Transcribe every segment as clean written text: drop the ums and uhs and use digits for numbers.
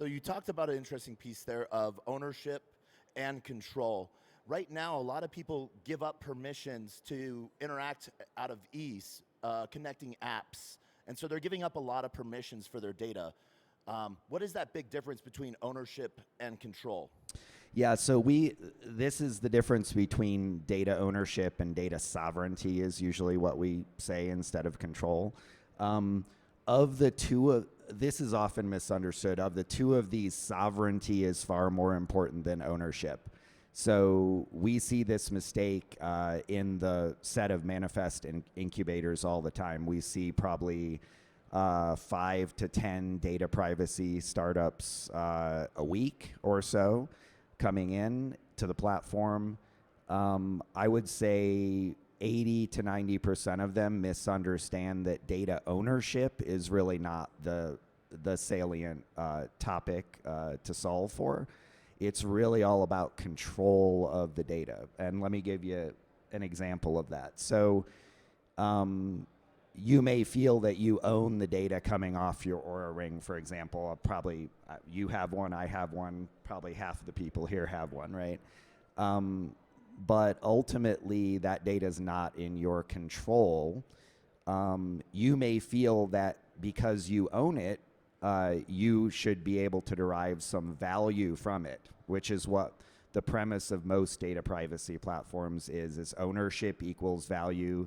So you talked about an interesting piece there of ownership and control. Right now, a lot of people give up permissions to interact out of ease, connecting apps. And so they're giving up a lot of permissions for their data. What is that big difference between ownership and control? Yeah, so this is the difference between data ownership and data sovereignty is usually what we say instead of control. Of the two of this is often misunderstood. Of the two of these, sovereignty is far more important than ownership. So we see this mistake in the set of manifest incubators all the time. We see probably 5 to 10 data privacy startups a week or so coming in to the platform. I would say 80 to 90% of them misunderstand that data ownership is really not the salient topic to solve for. It's really all about control of the data. And let me give you an example of that. So you may feel that you own the data coming off your Oura Ring, for example. Probably you have one, I have one, probably half of the people here have one, right? But ultimately, that data is not in your control. You may feel that because you own it, you should be able to derive some value from it, which is what the premise of most data privacy platforms is ownership equals value,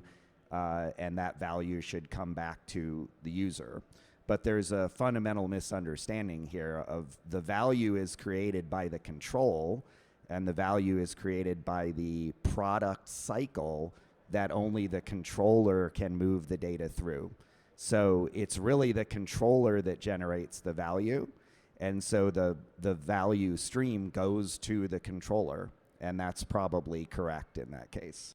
and that value should come back to the user. But there's a fundamental misunderstanding here of the value is created by the control, and the value is created by the product cycle that only the controller can move the data through. So it's really the controller that generates the value, and so the value stream goes to the controller, and that's probably correct in that case.